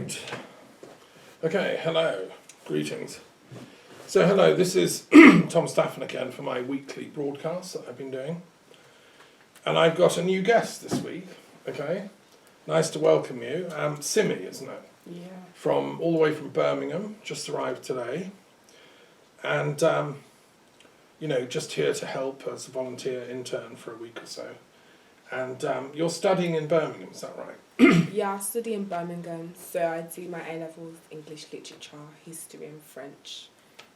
Right. Okay, hello. Greetings. So hello, this is Thomas Daffern again for my weekly broadcast that I've been doing. And I've got a new guest this week, okay? Nice to welcome you. Simi, isn't it? Yeah. From all the way from Birmingham, just arrived today. And, just here to help as a volunteer intern for a week or so. And you're studying in Birmingham, is that right? Yeah, I study in Birmingham, so I do my A-levels, English literature, history and French,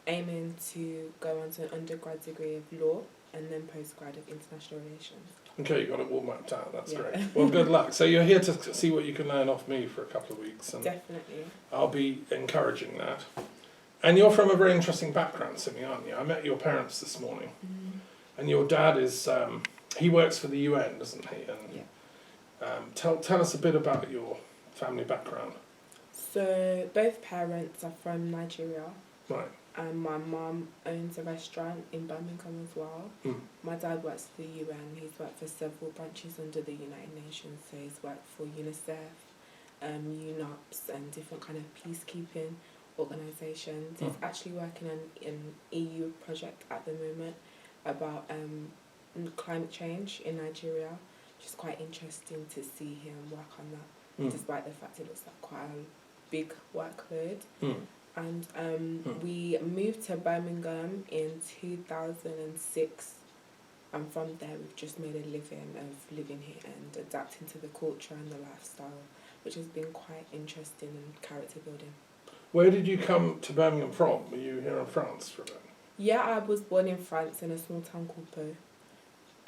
aiming to go on to an undergrad degree of law and then postgrad of international relations. Okay, you got it all mapped out, that's Yeah. great. Well, good luck. So you're here to see what you can learn off me for a couple of weeks. And Definitely. I'll be encouraging that. And you're from a very interesting background, Simi, aren't you? I met your parents this morning. Mm. And your dad is, he works for the UN, doesn't he? And Yeah. Tell us a bit about your family background. So both parents are from Nigeria. Right. And my mum owns a restaurant in Birmingham as well. Mm. My dad works for the UN. He's worked for several branches under the United Nations. So he's worked for UNICEF, UNOPS and different kind of peacekeeping organisations. He's actually working on an EU project at the moment about climate change in Nigeria, which is quite interesting to see him work on that, despite the fact it looks like quite a big workload. And we moved to Birmingham in 2006, and from there we've just made a living of living here and adapting to the culture and the lifestyle, which has been quite interesting and character building. Where did you come to Birmingham from? Were you here in France for a bit? Yeah, I was born in France in a small town called Pau,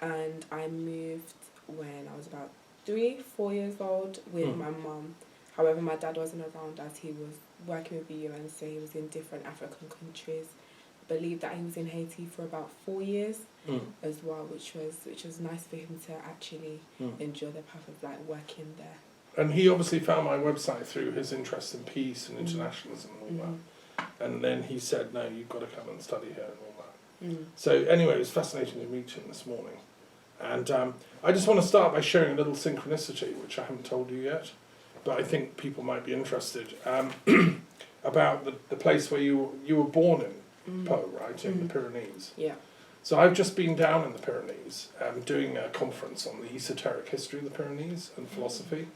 and I moved when I was about 3-4 years old with my mum. However, my dad wasn't around as he was working with the UN, so he was in different African countries. I believe that he was in Haiti for about 4 years as well, which was nice for him to actually enjoy the path of like working there. And he obviously found my website through his interest in peace and internationalism and all that. And then he said, no, you've got to come and study here and all that. So anyway, it was fascinating to meet him this morning. And I just want to start by sharing a little synchronicity, which I haven't told you yet, but I think people might be interested, about the place where you were born in, Pau, right, in the Pyrenees. Yeah. So I've just been down in the Pyrenees doing a conference on the esoteric history of the Pyrenees and philosophy.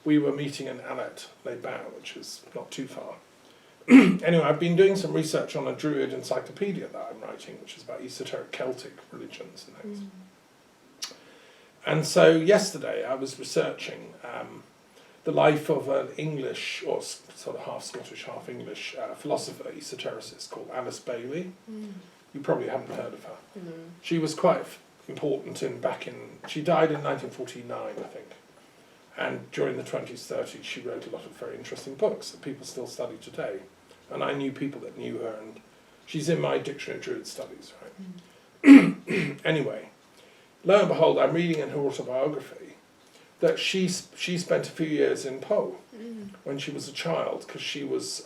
We were meeting in Allet-les-Bains, which is not too far. Anyway, I've been doing some research on a Druid encyclopedia that I'm writing, which is about esoteric Celtic religions and things. And so yesterday I was researching the life of an English, or sort of half Scottish, half English philosopher, esotericist called Alice Bailey. You probably haven't heard of her. No. She was quite important she died in 1949, I think. And during the 20s, 30s, she wrote a lot of very interesting books that people still study today. And I knew people that knew her, and she's in my Dictionary of Druid Studies, right? Anyway, lo and behold, I'm reading in her autobiography that she spent a few years in Pau when she was a child, because she was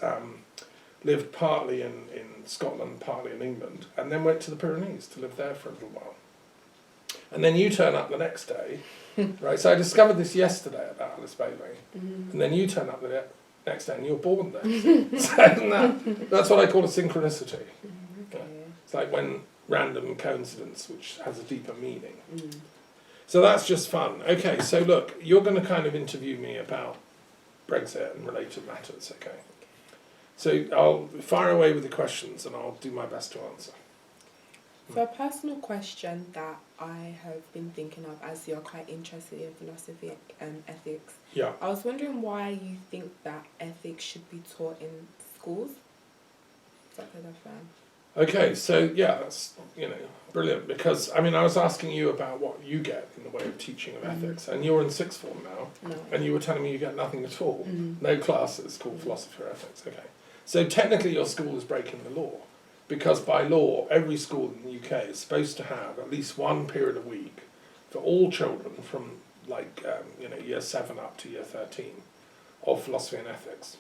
lived partly in Scotland, partly in England, and then went to the Pyrenees to live there for a little while. And then you turn up the next day, right? So I discovered this yesterday about Alice Bailey, and then you turn up the next day and you're born there. So that's what I call a synchronicity. Okay. It's like when random coincidence, which has a deeper meaning. So that's just fun. Okay, so look, you're going to kind of interview me about Brexit and related matters, okay? So I'll fire away with the questions and I'll do my best to answer. So a personal question that I have been thinking of, as you're quite interested in philosophy and ethics. Yeah. I was wondering why you think that ethics should be taught in schools. Dr. Daffern. Okay, so yeah, that's, brilliant, because, I was asking you about what you get in the way of teaching of ethics, and you're in sixth form now, No. and you were telling me you get nothing at all, no classes called philosophy or ethics, okay. So technically your school is breaking the law, because by law, every school in the UK is supposed to have at least one period a week for all children from year 7 up to year 13 of philosophy and ethics.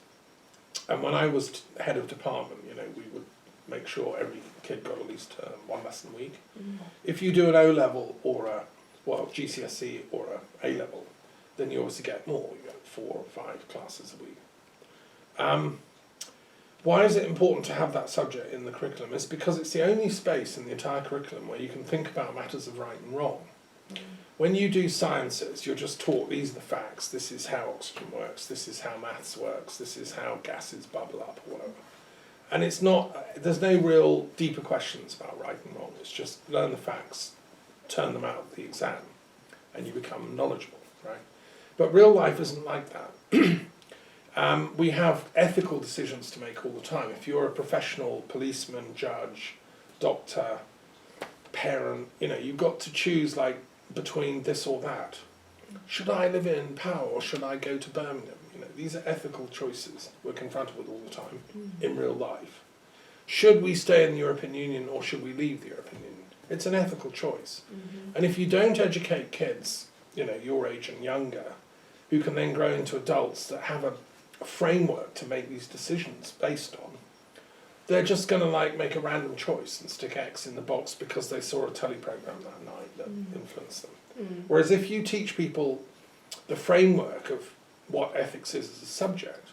And when I was head of department, we would make sure every kid got at least one lesson a week. If you do an O-level or GCSE or a A-level, then you obviously get more. You get 4 or 5 classes a week. Why is it important to have that subject in the curriculum? It's because it's the only space in the entire curriculum where you can think about matters of right and wrong. When you do sciences, you're just taught these are the facts, this is how oxygen works, this is how maths works, this is how gases bubble up, or whatever. And it's not, there's no real deeper questions about right and wrong. It's just learn the facts, turn them out at the exam, and you become knowledgeable, right? But real life isn't like that. We have ethical decisions to make all the time. If you're a professional policeman, judge, doctor, parent, you've got to choose between this or that. Should I live in Power or should I go to Birmingham? These are ethical choices we're confronted with all the time in real life. Should we stay in the European Union or should we leave the European Union? It's an ethical choice. And if you don't educate kids, your age and younger, who can then grow into adults that have a framework to make these decisions based on, they're just going to make a random choice and stick X in the box because they saw a telly program that night that influenced them. Whereas if you teach people the framework of what ethics is as a subject,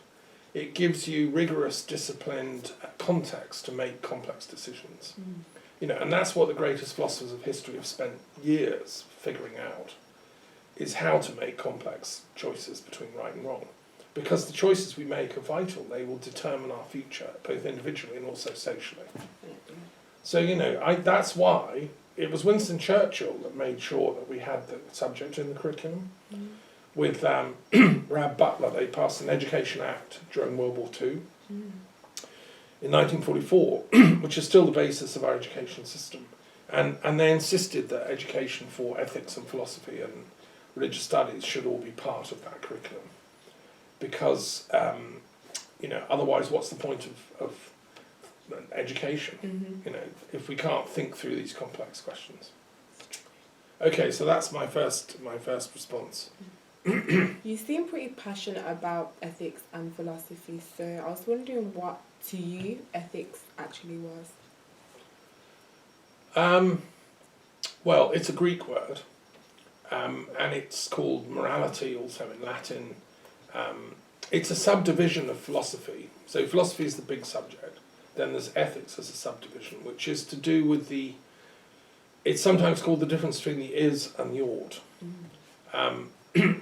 it gives you rigorous, disciplined context to make complex decisions. And that's what the greatest philosophers of history have spent years figuring out, is how to make complex choices between right and wrong. Because the choices we make are vital. They will determine our future, both individually and also socially. So, that's why it was Winston Churchill that made sure that we had the subject in the curriculum. With Rab Butler, they passed an Education Act during World War II in 1944, which is still the basis of our education system. And they insisted that education for ethics and philosophy and religious studies should all be part of that curriculum. Because, otherwise what's the point of education, if we can't think through these complex questions? Okay, so that's my first response. You seem pretty passionate about ethics and philosophy, so I was wondering what, to you, ethics actually was. Well, it's a Greek word, and it's called morality, also in Latin. It's a subdivision of philosophy. So philosophy is the big subject. Then there's ethics as a subdivision, which is to do with it's sometimes called the difference between the is and the ought.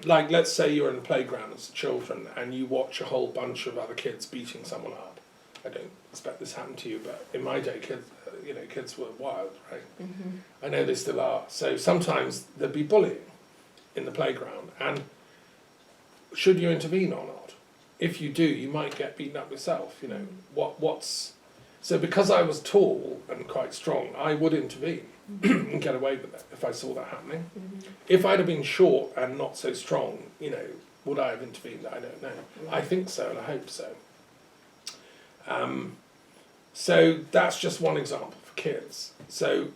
Let's say you're in a playground as children and you watch a whole bunch of other kids beating someone up. I don't expect this happened to you, but in my day, kids were wild, right? I know they still are. So sometimes there'd be bullying in the playground, and should you intervene or not? If you do, you might get beaten up yourself. So because I was tall and quite strong, I would intervene and get away with it if I saw that happening. If I'd have been short and not so strong, would I have intervened? I don't know. I think so, and I hope so. So that's just one example for kids. So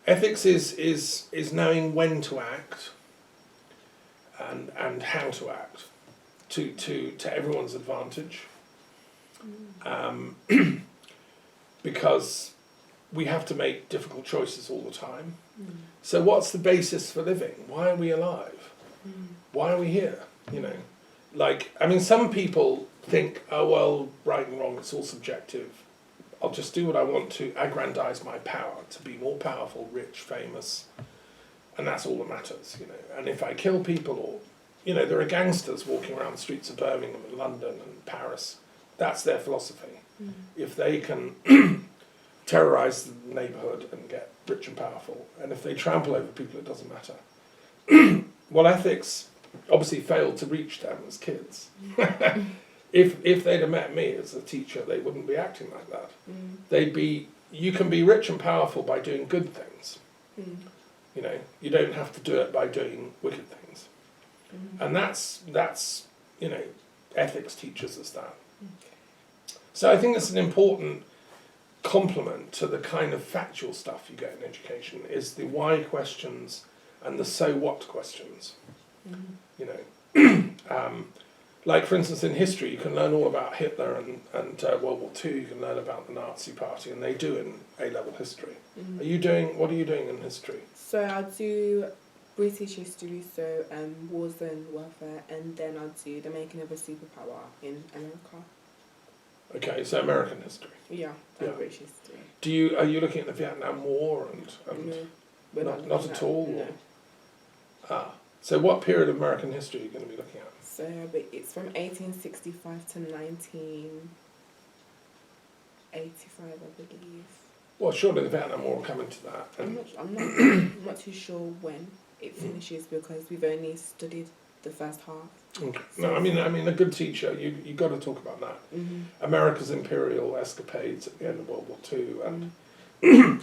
ethics is knowing when to act and how to act to everyone's advantage. Because we have to make difficult choices all the time. So what's the basis for living? Why are we alive? Why are we here? Some people think, oh, well, right and wrong, it's all subjective. I'll just do what I want to aggrandize my power, to be more powerful, rich, famous, and that's all that matters, And if I kill people or, there are gangsters walking around the streets of Birmingham and London and Paris, that's their philosophy. If they can terrorise the neighbourhood and get rich and powerful, and if they trample over people, it doesn't matter. Well, ethics obviously failed to reach them as kids. If they'd have met me as a teacher, they wouldn't be acting like that. You can be rich and powerful by doing good things. You don't have to do it by doing wicked things. And that's ethics teaches us that. So I think it's an important complement to the kind of factual stuff you get in education, is the why questions and the so what questions. For instance, in history, you can learn all about Hitler and World War II. You can learn about the Nazi Party, and they do in A-level history. What are you doing in history? So I do British history, so wars and warfare, and then I'll do the making of a superpower in America. Okay, so American history. Yeah, Yeah. British history. Are you looking at the Vietnam War and No, we're not looking at all? No. So what period of American history are you going to be looking at? So it's from 1865 to 1985, I believe. Well, surely the Vietnam War will come into that. I'm not I'm not too sure when it finishes because we've only studied the first half. Okay. No, I mean, a good teacher, you got to talk about that. America's imperial escapades at the end of World War II, and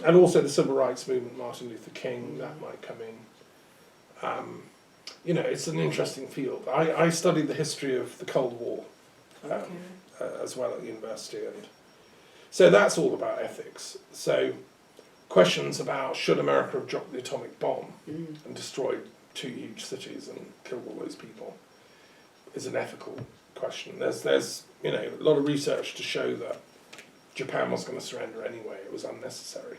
and also the civil rights movement, Martin Luther King, that might come in. It's an interesting field. I studied the history of the Cold War as well at university, and so that's all about ethics. So questions about should America have dropped the atomic bomb and destroyed 2 huge cities and killed all those people is an ethical question. There's a lot of research to show that Japan was going to surrender anyway. It was unnecessary.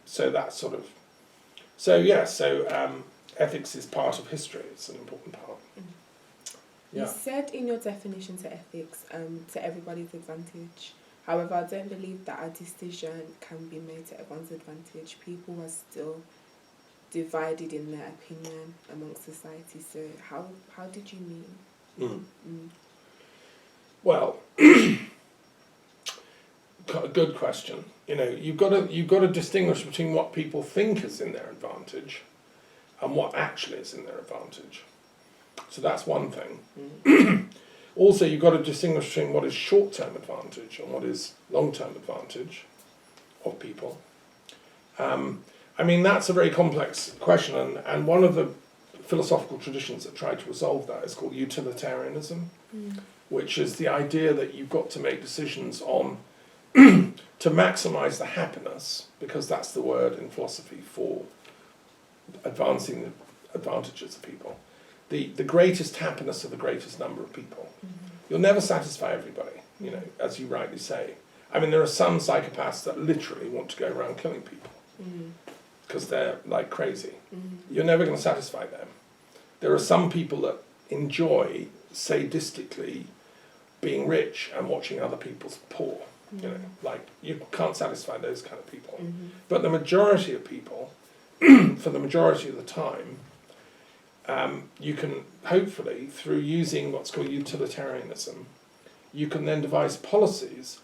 So that sort of ethics is part of history. It's an important part. You said in your definition to ethics, to everybody's advantage. However, I don't believe that a decision can be made to everyone's advantage. People are still divided in their opinion amongst society. So how did you mean? Well, good question. You've got to distinguish between what people think is in their advantage and what actually is in their advantage. So that's one thing. Also, you've got to distinguish between what is short-term advantage and what is long-term advantage of people. That's a very complex question, and one of the philosophical traditions that try to resolve that is called utilitarianism, which is the idea that you've got to make decisions on to maximise the happiness, because that's the word in philosophy for advancing the advantages of people. The greatest happiness of the greatest number of people. You'll never satisfy everybody, as you rightly say. There are some psychopaths that literally want to go around killing people because they're like crazy. You're never going to satisfy them. There are some people that enjoy sadistically being rich and watching other people's poor. You can't satisfy those kind of people. But the majority of people, for the majority of the time, you can hopefully, through using what's called utilitarianism, you can then devise policies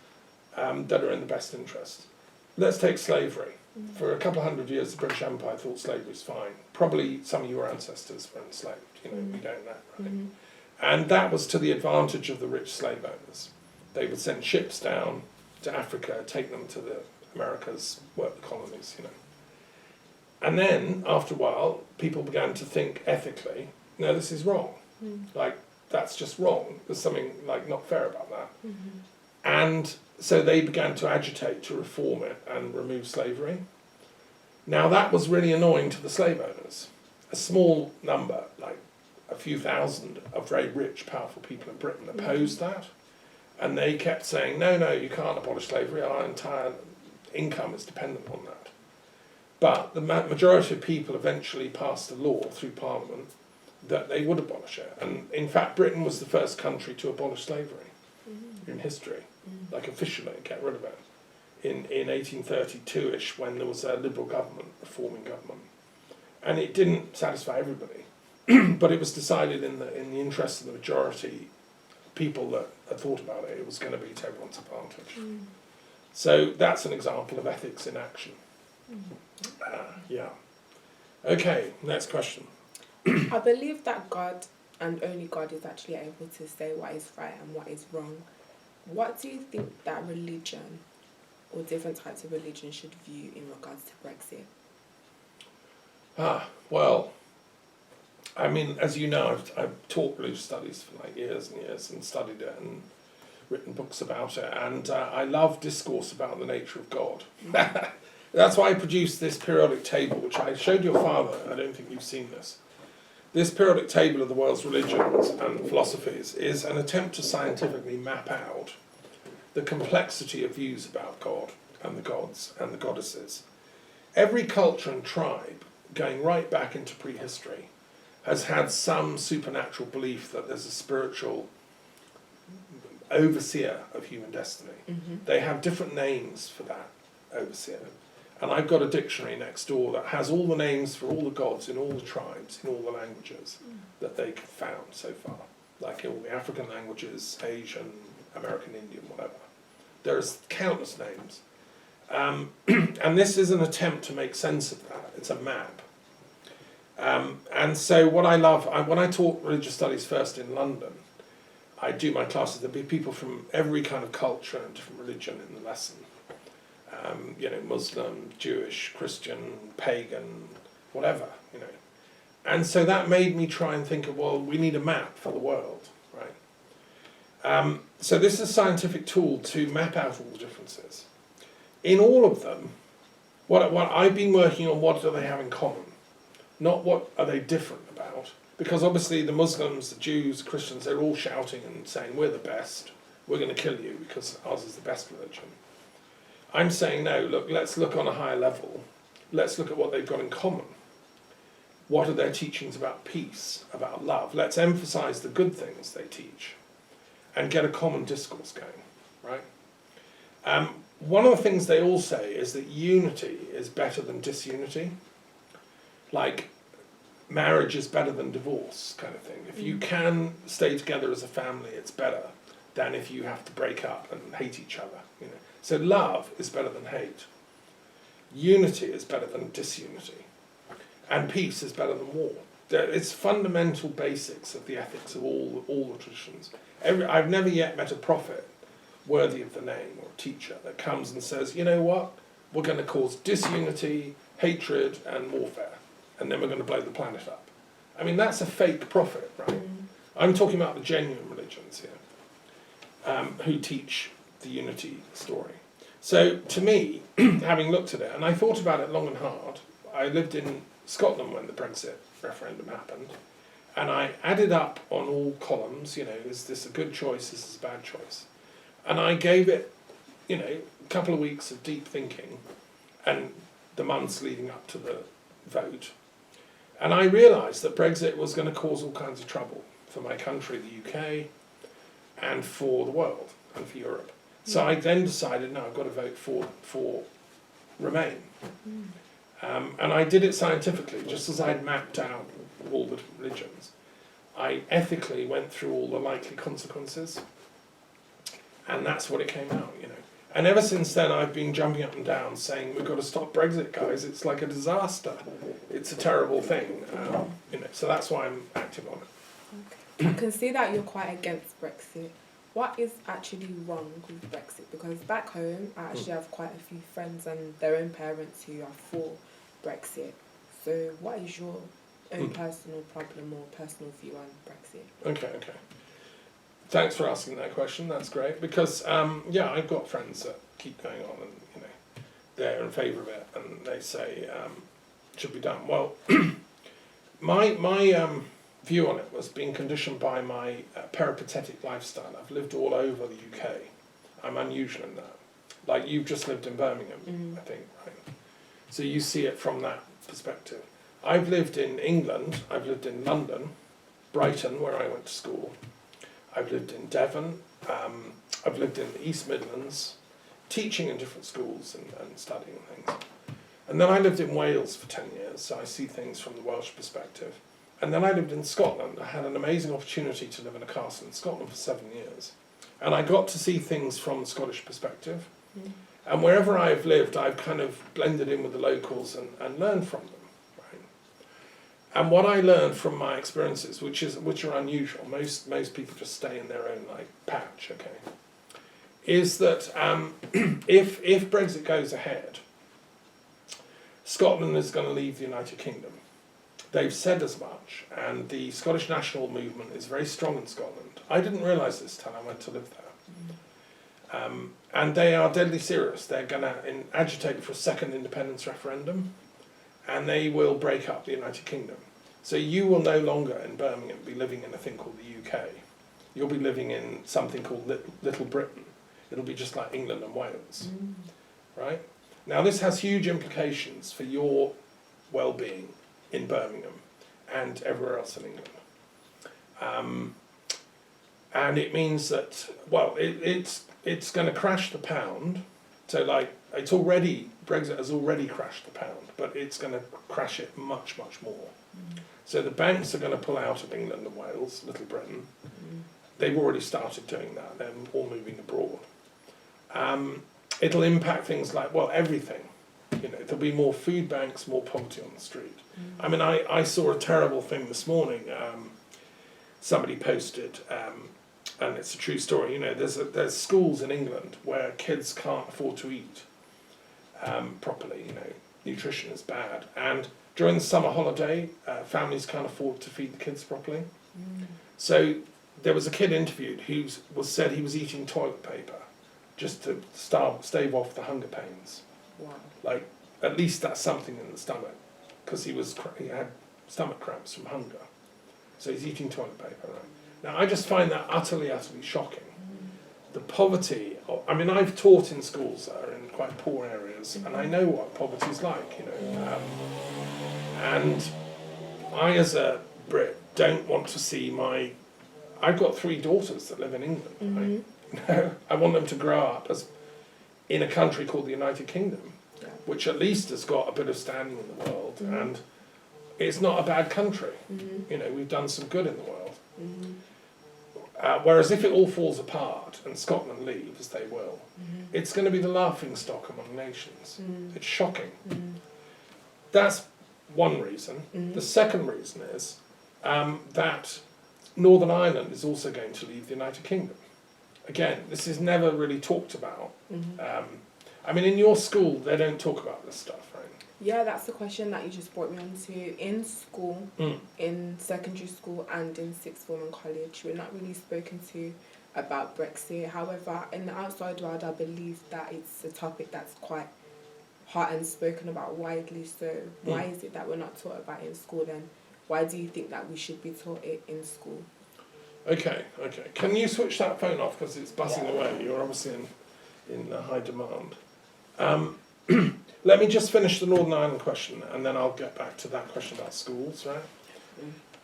that are in the best interest. Let's take slavery. For a couple of hundred years, the British Empire thought slavery was fine. Probably some of your ancestors were enslaved. We don't know, right? And that was to the advantage of the rich slave owners. They would send ships down to Africa, take them to the Americas, work the colonies, And then, after a while, people began to think ethically, no, this is wrong. That's just wrong. There's something, not fair about that. And so they began to agitate to reform it and remove slavery. Now, that was really annoying to the slave owners. A small number, a few thousand of very rich, powerful people in Britain opposed that. And they kept saying, no, you can't abolish slavery. Our entire income is dependent on that. But the majority of people eventually passed a law through Parliament that they would abolish it. And in fact, Britain was the first country to abolish slavery in history, officially, get rid of it, in 1832-ish, when there was a liberal government, reforming government. And it didn't satisfy everybody, but it was decided in the interest of the majority people that had thought about it, it was going to be to everyone's advantage. So that's an example of ethics in action. Okay, next question. I believe that God and only God is actually able to say what is right and what is wrong. What do you think that religion or different types of religion should view in regards to Brexit? Well, as you know, I've taught religious studies for years and years and studied it and written books about it, and I love discourse about the nature of God. That's why I produced this periodic table, which I showed your father. I don't think you've seen this. This periodic table of the world's religions and philosophies is an attempt to scientifically map out the complexity of views about God and the gods and the goddesses. Every culture and tribe going right back into prehistory, has had some supernatural belief that there's a spiritual overseer of human destiny. They have different names for that overseer. And I've got a dictionary next door that has all the names for all the gods in all the tribes, in all the languages that they've found so far. Like all the African languages, Asian, American Indian, whatever. There's countless names. And this is an attempt to make sense of that. It's a map. And so what I love, when I taught religious studies first in London, I do my classes, there'd be people from every kind of culture and different religion in the lesson. You know, Muslim, Jewish, Christian, pagan, whatever, you know. And so that made me try and think of, well, we need a map for the world, right? So this is a scientific tool to map out all the differences. In all of them, what I've been working on, what do they have in common? Not what are they different about. Because obviously the Muslims, the Jews, the Christians, they're all shouting and saying, we're the best, we're going to kill you because ours is the best religion. I'm saying, no, look, let's look on a higher level. Let's look at what they've got in common. What are their teachings about peace, about love? Let's emphasize the good things they teach and get a common discourse going, right? One of the things they all say is that unity is better than disunity. Like, marriage is better than divorce, kind of thing. If you can stay together as a family, it's better than if you have to break up and hate each other, you know. So love is better than hate. Unity is better than disunity. And peace is better than war. It's fundamental basics of the ethics of all the traditions. I've never yet met a prophet worthy of the name or a teacher that comes and says, you know what, we're going to cause disunity, hatred and warfare, and then we're going to blow the planet up. I mean, that's a fake prophet, right? I'm talking about the genuine religions here, who teach the unity story. So to me, having looked at it, and I thought about it long and hard, I lived in Scotland when the Brexit referendum happened, and I added up on all columns, you know, is this a good choice, is this a bad choice? And I gave it, you know, a couple of weeks of deep thinking and the months leading up to the vote. And I realised that Brexit was going to cause all kinds of trouble for my country, the UK, and for the world, and for Europe. So I then decided, no, I've got to vote for Remain. And I did it scientifically, just as I'd mapped out all the religions. I ethically went through all the likely consequences, and that's what it came out, you know. And ever since then, I've been jumping up and down saying, we've got to stop Brexit, guys. It's like a disaster. It's a terrible thing, you know. So that's why I'm active on it. Okay. I can see that you're quite against Brexit. What is actually wrong with Brexit? Because back home, I actually have quite a few friends and their own parents who are for Brexit. So what is your own personal problem or personal view on Brexit? Okay. Thanks for asking that question. That's great. Because, yeah, I've got friends that keep going on and, you know, they're in favour of it and they say it should be done. Well, my view on it was being conditioned by my peripatetic lifestyle. I've lived all over the UK. I'm unusual in that. Like, you've just lived in Birmingham, I think, right? So you see it from that perspective. I've lived in England, I've lived in London, Brighton, where I went to school. I've lived in Devon, I've lived in the East Midlands, teaching in different schools and studying things. And then I lived in Wales for 10 years, so I see things from the Welsh perspective. And then I lived in Scotland. I had an amazing opportunity to live in a castle in Scotland for 7 years. And I got to see things from the Scottish perspective. And wherever I've lived, I've kind of blended in with the locals and learned from them. Right? And what I learned from my experiences, which are unusual, most people just stay in their own like patch, okay, is that if Brexit goes ahead, Scotland is going to leave the United Kingdom. They've said as much, and the Scottish national movement is very strong in Scotland. I didn't realise this till I went to live there. And they are deadly serious. They're going to agitate for a second independence referendum, and they will break up the United Kingdom. So you will no longer in Birmingham be living in a thing called the UK. You'll be living in something called Little Britain. It'll be just like England and Wales, right? Now this has huge implications for your well-being in Birmingham and everywhere else in England. And it means that, well, it's going to crash the pound. So like, Brexit has already crashed the pound, but it's going to crash it much, much more. So the banks are going to pull out of England and Wales, Little Britain. They've already started doing that. They're all moving abroad. It'll impact things like, well, everything. You know, there'll be more food banks, more poverty on the street. I mean, I saw a terrible thing this morning. Somebody posted, and it's a true story. You know, there's schools in England where kids can't afford to eat properly. You know, nutrition is bad, and during the summer holiday, families can't afford to feed the kids properly. So there was a kid interviewed who said he was eating toilet paper just to stave off the hunger pains. Wow. Like, at least that's something in the stomach, because he had stomach cramps from hunger. So he's eating toilet paper, right? Now, I just find that utterly, utterly shocking. The poverty, I mean, I've taught in schools that are in quite poor areas, and I know what poverty's like, you know. And I, as a Brit, don't want to see I've got 3 daughters that live in England. I want them to grow up in a country called the United Kingdom, which at least has got a bit of standing in the world, and it's not a bad country. You know, we've done some good in the world. Whereas if it all falls apart and Scotland leave, as they will, it's going to be the laughing stock among nations. It's shocking. That's one reason. The second reason is that Northern Ireland is also going to leave the United Kingdom. Again, this is never really talked about. I mean, in your school, they don't talk about this stuff, right? Yeah, that's the question that you just brought me on to. In school, in secondary school and in sixth form and college, we're not really spoken to about Brexit. However, in the outside world, I believe that it's a topic that's quite hot and spoken about widely. So why is it that we're not taught about it in school then? Why do you think that we should be taught it in school? Okay. Can you switch that phone off, because it's buzzing away? You're obviously in high demand. Let me just finish the Northern Ireland question, and then I'll get back to that question about schools, right?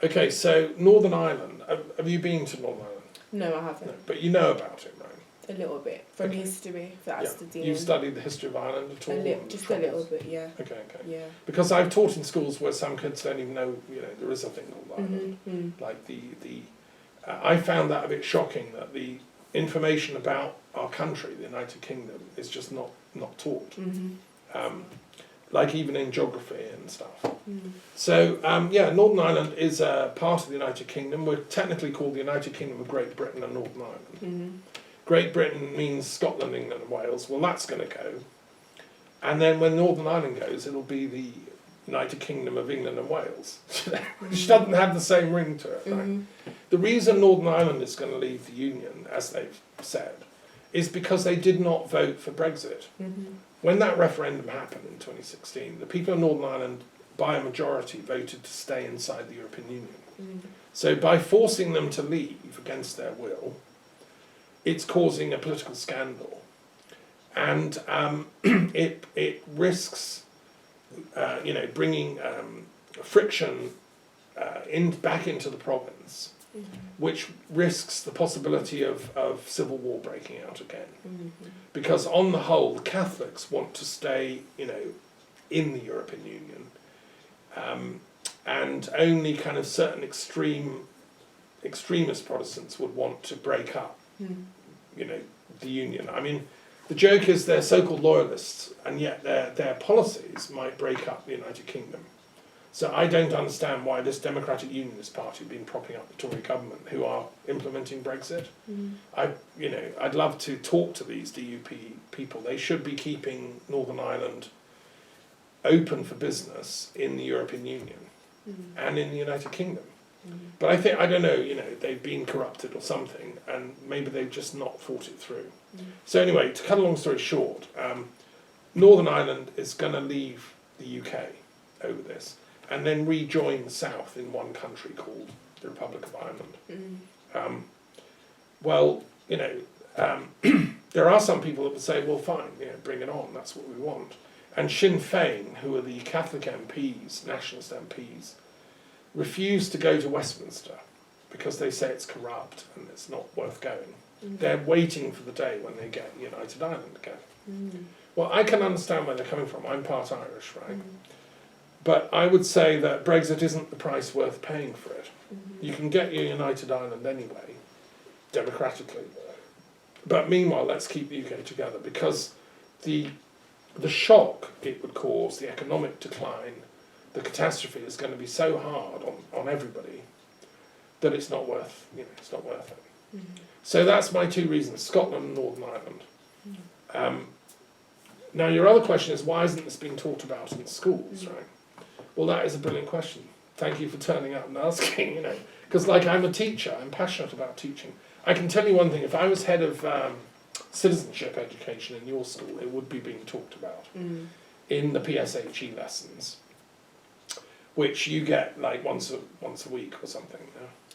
Okay, so Northern Ireland, have you been to Northern Ireland? No, I haven't. No, but you know about it, right? A little bit, from history, that's the deal. You've studied the history of Ireland at all? Just a little bit, yeah. Okay. Yeah. Because I've taught in schools where some kids don't even know, you know, there is a thing called Ireland. Like I found that a bit shocking, that the information about our country, the United Kingdom, is just not taught. Like even in geography and stuff. So, Northern Ireland is a part of the United Kingdom. We're technically called the United Kingdom of Great Britain and Northern Ireland. Great Britain means Scotland, England and Wales. Well, that's going to go. And then when Northern Ireland goes, it'll be the United Kingdom of England and Wales, which doesn't have the same ring to it. Right? The reason Northern Ireland is going to leave the Union, as they've said, is because they did not vote for Brexit. When that referendum happened in 2016, the people of Northern Ireland, by a majority, voted to stay inside the European Union. So by forcing them to leave against their will, it's causing a political scandal. And it risks bringing friction back into the province, which risks the possibility of civil war breaking out again. Because on the whole, the Catholics want to stay, in the European Union, and only kind of certain extremist Protestants would want to break up, the Union. I mean, the joke is they're so-called loyalists, and yet their policies might break up the United Kingdom. So I don't understand why this Democratic Unionist Party have been propping up the Tory government, who are implementing Brexit. I'd love to talk to these DUP people. They should be keeping Northern Ireland open for business in the European Union and in the United Kingdom. But I don't know, they've been corrupted or something, and maybe they've just not thought it through. So anyway, to cut a long story short, Northern Ireland is going to leave the UK over this, and then rejoin the South in one country called the Republic of Ireland. There are some people that would say, well, fine, bring it on, that's what we want. And Sinn Féin, who are the Catholic MPs, nationalist MPs, refuse to go to Westminster because they say it's corrupt and it's not worth going. They're waiting for the day when they get United Ireland again. Well, I can understand where they're coming from. I'm part Irish, right? But I would say that Brexit isn't the price worth paying for it. You can get your United Ireland anyway, democratically. But meanwhile, let's keep the UK together, because the shock it would cause, the economic decline, the catastrophe is going to be so hard on everybody that it's not worth it. So that's my two reasons: Scotland and Northern Ireland. Now your other question is, why isn't this being taught about in schools, right? Well, that is a brilliant question. Thank you for turning up and asking, because I'm a teacher, I'm passionate about teaching. I can tell you one thing: if I was head of citizenship education in your school, it would be being talked about in the PSHE lessons, which you get once a week or something.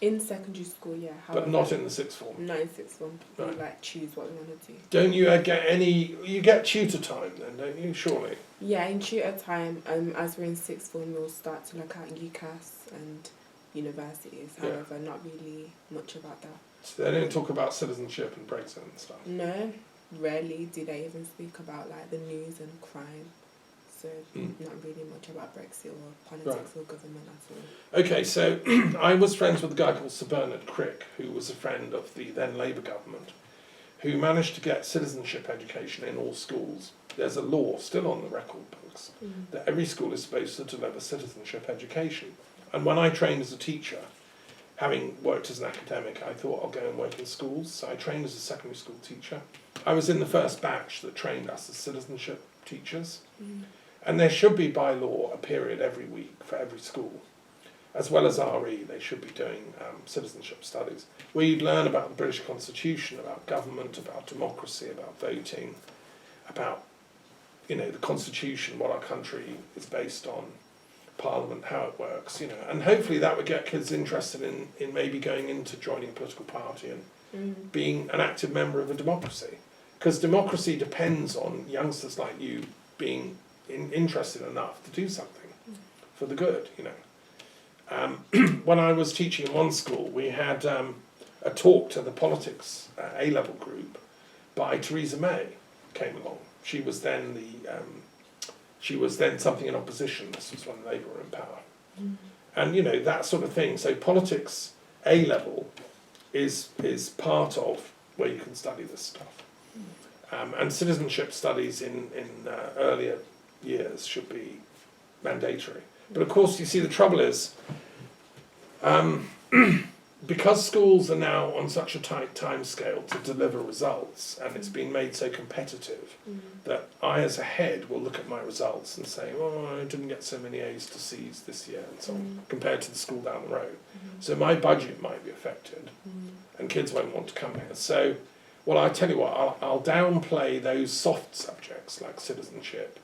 In secondary school, yeah. But not in the sixth form. Not in sixth form. Right. We choose what we want to do. Don't you get any? You get tutor time then, don't you? Surely. Yeah, in tutor time, as we're in sixth form, we'll start to look at UCAS and universities. However, not really much about that. So they don't talk about citizenship and Brexit and stuff. No, rarely do they even speak about the news and crime. So not really much about Brexit or politics or government at all. Okay, so I was friends with a guy called Sir Bernard Crick, who was a friend of the then Labour government, who managed to get citizenship education in all schools. There's a law still on the record books that every school is supposed to deliver citizenship education. And when I trained as a teacher, having worked as an academic, I thought I'll go and work in schools. So I trained as a secondary school teacher. I was in the first batch that trained us as citizenship teachers. And there should be, by law, a period every week for every school. As well as RE, they should be doing citizenship studies, where you'd learn about the British Constitution, about government, about democracy, about voting, about the Constitution, what our country is based on, Parliament, how it works, and hopefully that would get kids interested in maybe going into joining a political party and being an active member of a democracy. Because democracy depends on youngsters like you being interested enough to do something for the good, When I was teaching in one school, we had a talk to the politics A-level group by Theresa May came along. She was then something in opposition. This was when Labour were in power. And that sort of thing. So politics A-level is part of where you can study this stuff. And citizenship studies in earlier years should be mandatory. But of course, you see, the trouble is, because schools are now on such a tight time scale to deliver results, and it's been made so competitive, that I as a head will look at my results and say, oh, I didn't get so many A's to C's this year, and so on, compared to the school down the road. So my budget might be affected, and kids won't want to come here. So, well, I tell you what, I'll downplay those soft subjects like citizenship,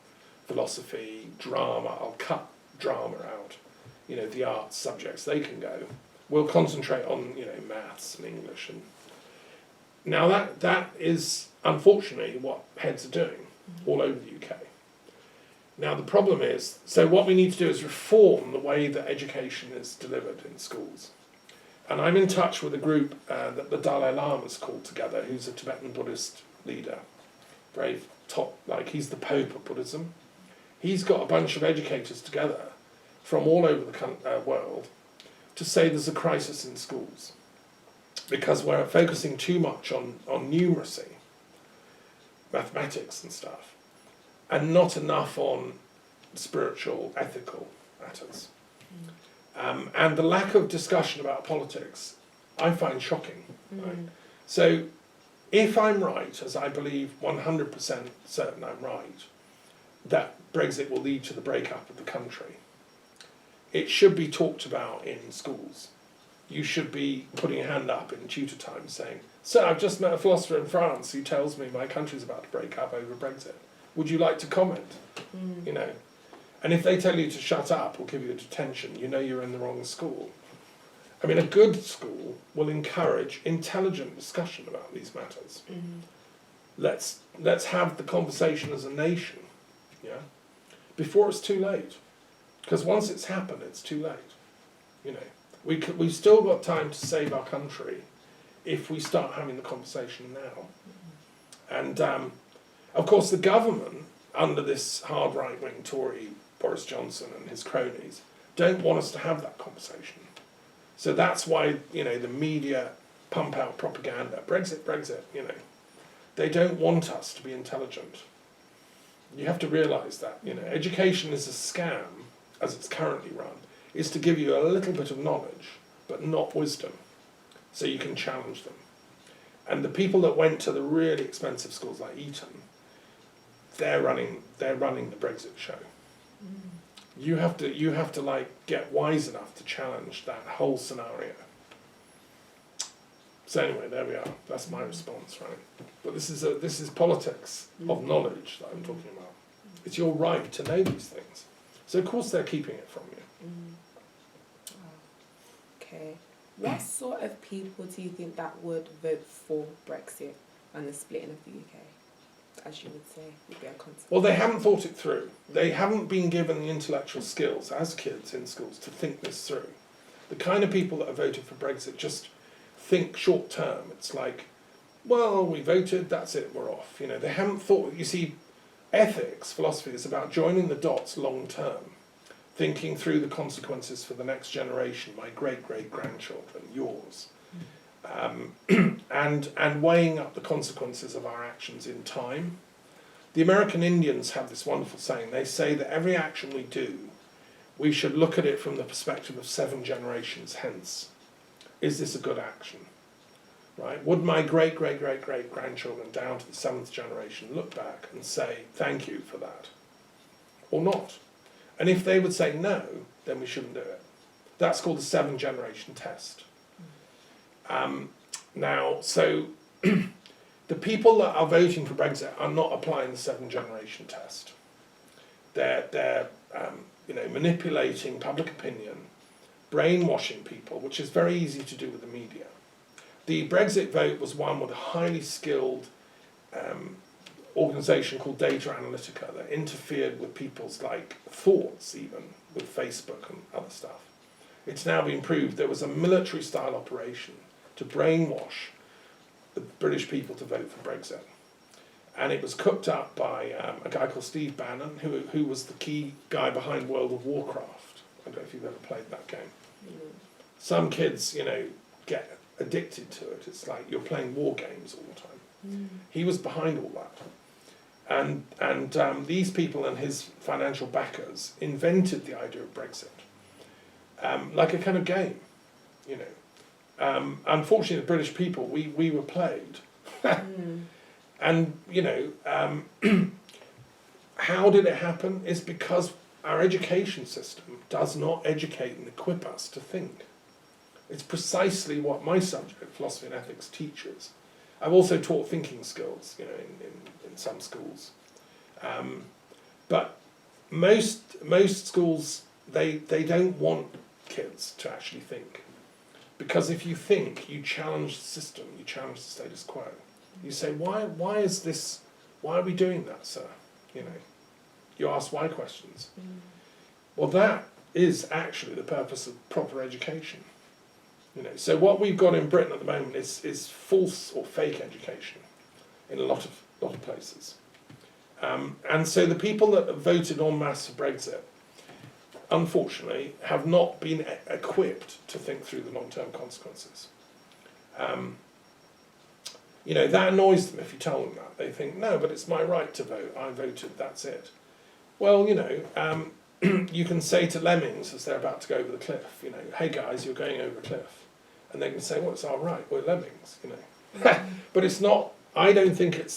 philosophy, drama. I'll cut drama out. The arts subjects, they can go. We'll concentrate on maths and English. And now that is unfortunately what heads are doing all over the UK. Now the problem is, so what we need to do is reform the way that education is delivered in schools. And I'm in touch with a group that the Dalai Lama's called together, who's a Tibetan Buddhist leader, very top, he's the Pope of Buddhism. He's got a bunch of educators together from all over the world to say there's a crisis in schools because we're focusing too much on numeracy, mathematics and stuff, and not enough on spiritual, ethical matters. And the lack of discussion about politics, I find shocking. Right? So if I'm right, as I believe 100% certain I'm right, that Brexit will lead to the breakup of the country, it should be talked about in schools. You should be putting a hand up in tutor time saying, "Sir, I've just met a philosopher in France who tells me my country's about to break up over Brexit. Would you like to comment?" And if they tell you to shut up or give you a detention, you're in the wrong school. I mean, a good school will encourage intelligent discussion about these matters. Let's have the conversation as a nation, yeah? before it's too late. Because once it's happened, it's too late. You know, we've still got time to save our country if we start having the conversation now. And of course the government, under this hard right-wing Tory Boris Johnson and his cronies, don't want us to have that conversation. So that's why, you know, the media pump out propaganda. Brexit, Brexit, you know. They don't want us to be intelligent. You have to realise that, you know, education is a scam, as it's currently run, is to give you a little bit of knowledge, but not wisdom, so you can challenge them. And the people that went to the really expensive schools like Eton, they're running the Brexit show. You have to like get wise enough to challenge that whole scenario. So anyway, there we are. That's my response, right? But this is politics of knowledge that I'm talking about. It's your right to know these things. So of course they're keeping it from you. Okay. What sort of people do you think that would vote for Brexit and the splitting of the UK, as you would say, would be a consequence? Well, they haven't thought it through. They haven't been given the intellectual skills as kids in schools to think this through. The kind of people that have voted for Brexit just think short term. It's like, well, we voted, that's it, we're off. You know, they haven't thought. You see, ethics, philosophy is about joining the dots long term, thinking through the consequences for the next generation, my great-great-grandchildren, yours, and weighing up the consequences of our actions in time. The American Indians have this wonderful saying. They say that every action we do, we should look at it from the perspective of 7 generations hence. Is this a good action? Right? Would my great-great-great-great-grandchildren down to the 7th generation look back and say, thank you for that? Or not? And if they would say no, then we shouldn't do it. That's called the 7-generation test. Now, so the people that are voting for Brexit are not applying the 7-generation test. They're manipulating public opinion, brainwashing people, which is very easy to do with the media. The Brexit vote was won with a highly skilled organisation called Data Analytica that interfered with people's thoughts, even with Facebook and other stuff. It's now been proved there was a military-style operation to brainwash the British people to vote for Brexit, and it was cooked up by a guy called Steve Bannon, who was the key guy behind World of Warcraft. I don't know if you've ever played that game. Some kids, get addicted to it. It's like you're playing war games all the time. He was behind all that. And these people and his financial backers invented the idea of Brexit, like a kind of game, Unfortunately, the British people, we were played. And, how did it happen? It's because our education system does not educate and equip us to think. It's precisely what my subject, philosophy and ethics, teaches. I've also taught thinking skills, in some schools. But most schools, they don't want kids to actually think. Because if you think, you challenge the system, you challenge the status quo. You say, why is this, why are we doing that, sir? You ask why questions. Well, that is actually the purpose of proper education. So what we've got in Britain at the moment is false or fake education in a lot of places. And so the people that have voted en masse for Brexit, unfortunately, have not been equipped to think through the long-term consequences. That annoys them if you tell them that. They think, no, but it's my right to vote. I voted, that's it. Well, you can say to lemmings as they're about to go over the cliff, hey guys, you're going over a cliff. And they can say, well, it's our right, we're lemmings, But it's not, I don't think it's